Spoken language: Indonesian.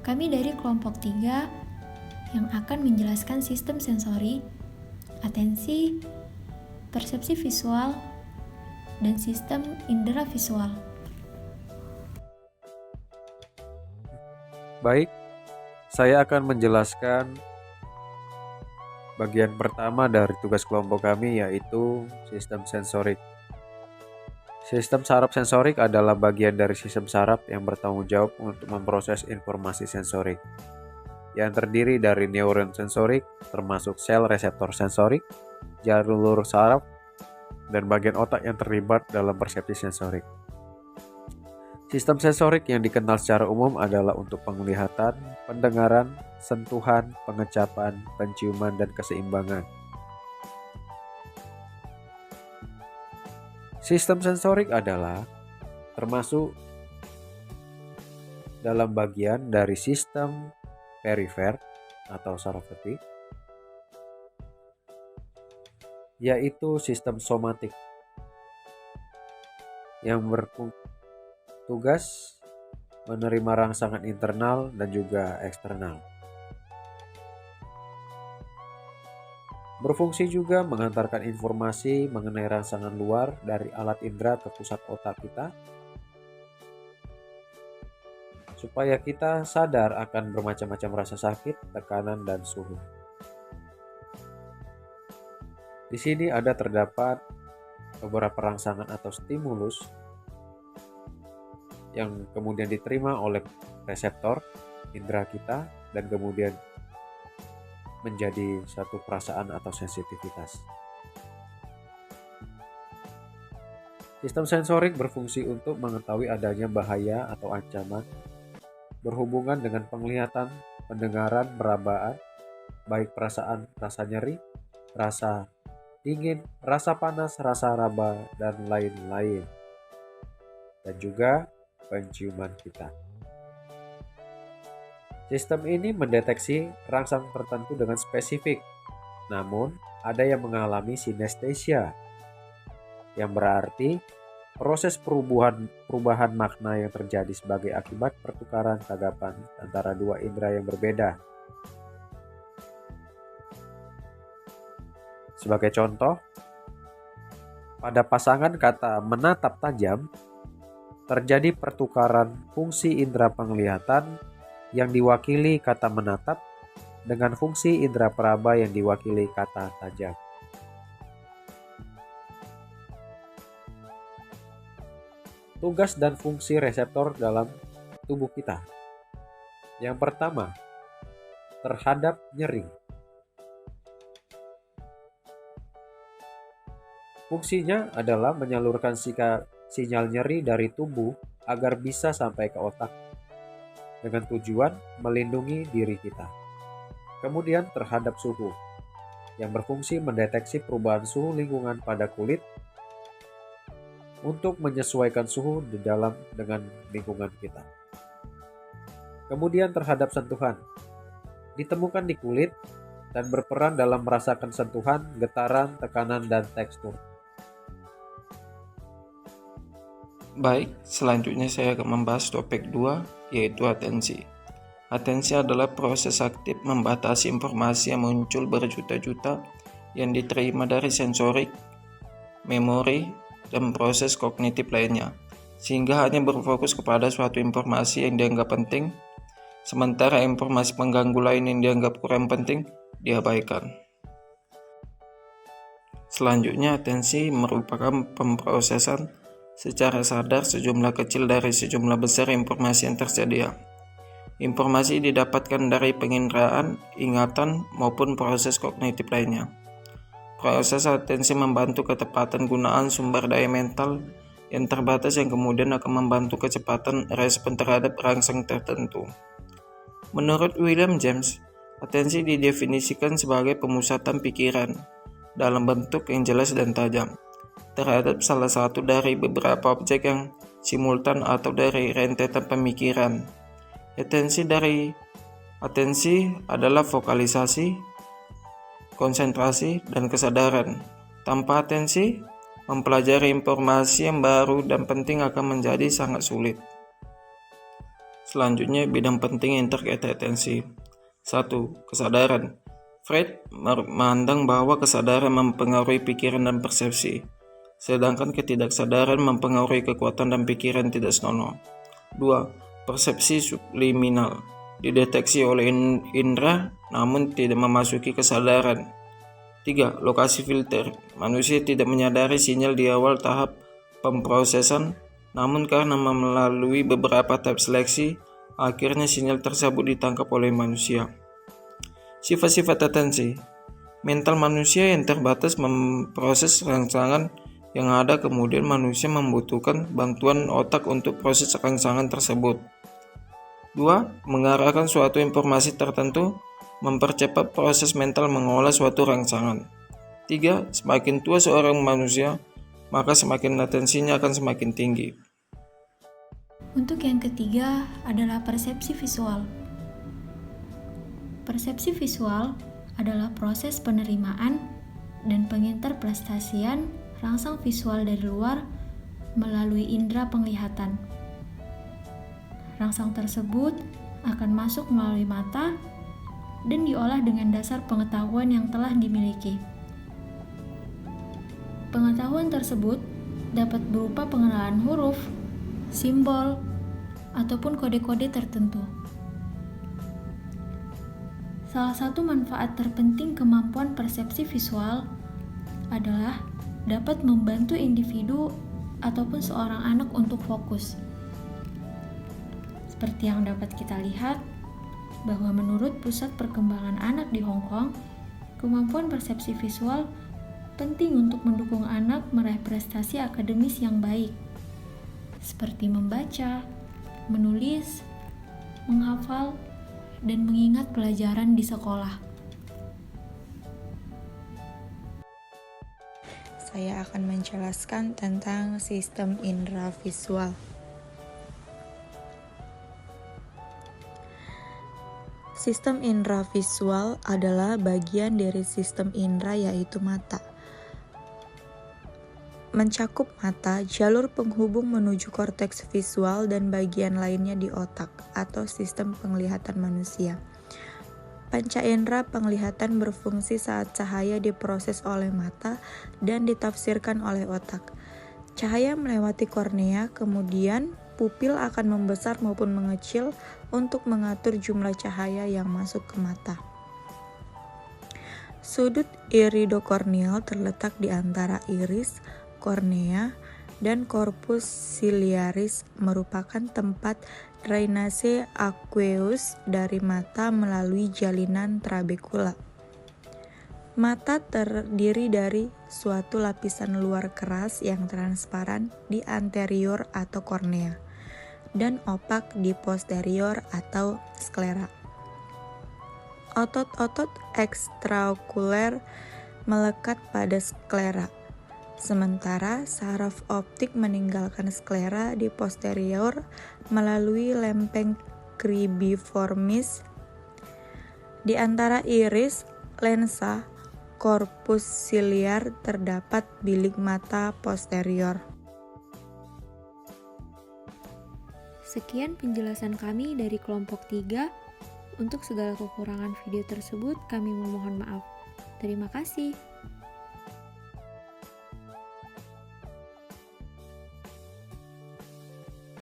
Kami dari kelompok 3 yang akan menjelaskan sistem sensori, atensi, persepsi visual, dan sistem indera visual. Baik, saya akan menjelaskan bagian pertama dari tugas kelompok kami, yaitu sistem sensorik. Sistem saraf sensorik adalah bagian dari sistem saraf yang bertanggung jawab untuk memproses informasi sensorik, yang terdiri dari neuron sensorik, termasuk sel reseptor sensorik, jalur saraf, dan bagian otak yang terlibat dalam persepsi sensorik. Sistem sensorik yang dikenal secara umum adalah untuk penglihatan, pendengaran, sentuhan, pengecapan, penciuman, dan keseimbangan. Sistem sensorik adalah termasuk dalam bagian dari sistem perifer atau saraf hati, yaitu sistem somatik yang bertugas menerima rangsangan internal dan juga eksternal. Berfungsi juga mengantarkan informasi mengenai rangsangan luar dari alat indera ke pusat otak kita, supaya kita sadar akan bermacam-macam rasa sakit, tekanan, dan suhu. Di sini terdapat beberapa rangsangan atau stimulus yang kemudian diterima oleh reseptor indera kita dan kemudian menjadi satu perasaan atau sensitivitas. Sistem sensorik berfungsi untuk mengetahui adanya bahaya atau ancaman berhubungan dengan penglihatan, pendengaran, perabaan, baik perasaan rasa nyeri, rasa dingin, rasa panas, rasa raba, dan lain-lain. Dan juga penciuman kita. Sistem ini mendeteksi rangsang tertentu dengan spesifik, namun ada yang mengalami sinestesia, yang berarti proses perubahan makna yang terjadi sebagai akibat pertukaran tanggapan antara dua indera yang berbeda. Sebagai contoh, pada pasangan kata menatap tajam, terjadi pertukaran fungsi indera penglihatan yang diwakili kata menatap dengan fungsi indera peraba yang diwakili kata tajam. Tugas dan fungsi reseptor dalam tubuh kita. Yang pertama, terhadap nyeri. Fungsinya adalah menyalurkan sinyal nyeri dari tubuh agar bisa sampai ke otak, dengan tujuan melindungi diri kita. Kemudian terhadap suhu, yang berfungsi mendeteksi perubahan suhu lingkungan pada kulit untuk menyesuaikan suhu di dalam dengan lingkungan kita. Kemudian terhadap sentuhan, ditemukan di kulit dan berperan dalam merasakan sentuhan, getaran, tekanan, dan tekstur. Baik, selanjutnya saya akan membahas topik 2, yaitu atensi. Atensi adalah proses aktif membatasi informasi yang muncul berjuta-juta yang diterima dari sensorik, memori, dan proses kognitif lainnya, sehingga hanya berfokus kepada suatu informasi yang dianggap penting, sementara informasi pengganggu lain yang dianggap kurang penting diabaikan. Selanjutnya, atensi merupakan pemrosesan secara sadar sejumlah kecil dari sejumlah besar informasi yang tersedia. Informasi didapatkan dari penginderaan, ingatan, maupun proses kognitif lainnya. Proses atensi membantu ketepatan gunaan sumber daya mental yang terbatas yang kemudian akan membantu kecepatan respon terhadap rangsang tertentu. Menurut William James, atensi didefinisikan sebagai pemusatan pikiran dalam bentuk yang jelas dan tajam terhadap salah satu dari beberapa objek yang simultan atau dari rentetan pemikiran. Atensi adalah fokalisasi, konsentrasi, dan kesadaran. Tanpa atensi, mempelajari informasi yang baru dan penting akan menjadi sangat sulit. Selanjutnya, bidang penting yang terkait atensi. 1. Kesadaran. Freud memandang bahwa kesadaran mempengaruhi pikiran dan persepsi, sedangkan ketidaksadaran mempengaruhi kekuatan dan pikiran tidak senonoh. 2. Persepsi subliminal. Dideteksi oleh indera namun tidak memasuki kesadaran. 3. Lokasi filter. Manusia tidak menyadari sinyal di awal tahap pemprosesan, namun karena melalui beberapa tahap seleksi, akhirnya sinyal tersebut ditangkap oleh manusia. Sifat-sifat atensi. Mental manusia yang terbatas memproses rangsangan yang ada, kemudian manusia membutuhkan bantuan otak untuk proses rangsangan tersebut. 2. Mengarahkan suatu informasi tertentu, mempercepat proses mental mengolah suatu rangsangan. 3. Semakin tua seorang manusia, maka semakin atensinya akan semakin tinggi. Untuk yang ketiga adalah persepsi visual. Persepsi visual adalah proses penerimaan dan penginterpretasian rangsang visual dari luar melalui indera penglihatan. Rangsang tersebut akan masuk melalui mata dan diolah dengan dasar pengetahuan yang telah dimiliki. Pengetahuan tersebut dapat berupa pengenalan huruf, simbol, ataupun kode-kode tertentu. Salah satu manfaat terpenting kemampuan persepsi visual adalah dapat membantu individu ataupun seorang anak untuk fokus. Seperti yang dapat kita lihat, bahwa menurut Pusat Perkembangan Anak di Hong Kong, kemampuan persepsi visual penting untuk mendukung anak meraih prestasi akademis yang baik, seperti membaca, menulis, menghafal, dan mengingat pelajaran di sekolah. Saya akan menjelaskan tentang sistem indera visual. Sistem indera visual adalah bagian dari sistem indera yaitu mata. Mencakup mata, jalur penghubung menuju korteks visual dan bagian lainnya di otak atau sistem penglihatan manusia. Panca indera penglihatan berfungsi saat cahaya diproses oleh mata dan ditafsirkan oleh otak. Cahaya melewati kornea, kemudian pupil akan membesar maupun mengecil untuk mengatur jumlah cahaya yang masuk ke mata. Sudut iridokorneal terletak di antara iris, kornea, dan korpus ciliaris, merupakan tempat drainase aqueous dari mata melalui jalinan trabekula. Mata terdiri dari suatu lapisan luar keras yang transparan di anterior atau kornea dan opak di posterior atau sklera. Otot-otot ekstraokuler melekat pada sklera, sementara saraf optik meninggalkan sklera di posterior melalui lempeng cribriformis. Di antara iris, lensa, korpus siliar terdapat bilik mata posterior. Sekian penjelasan kami dari kelompok 3. Untuk segala kekurangan video tersebut kami memohon maaf. Terima kasih.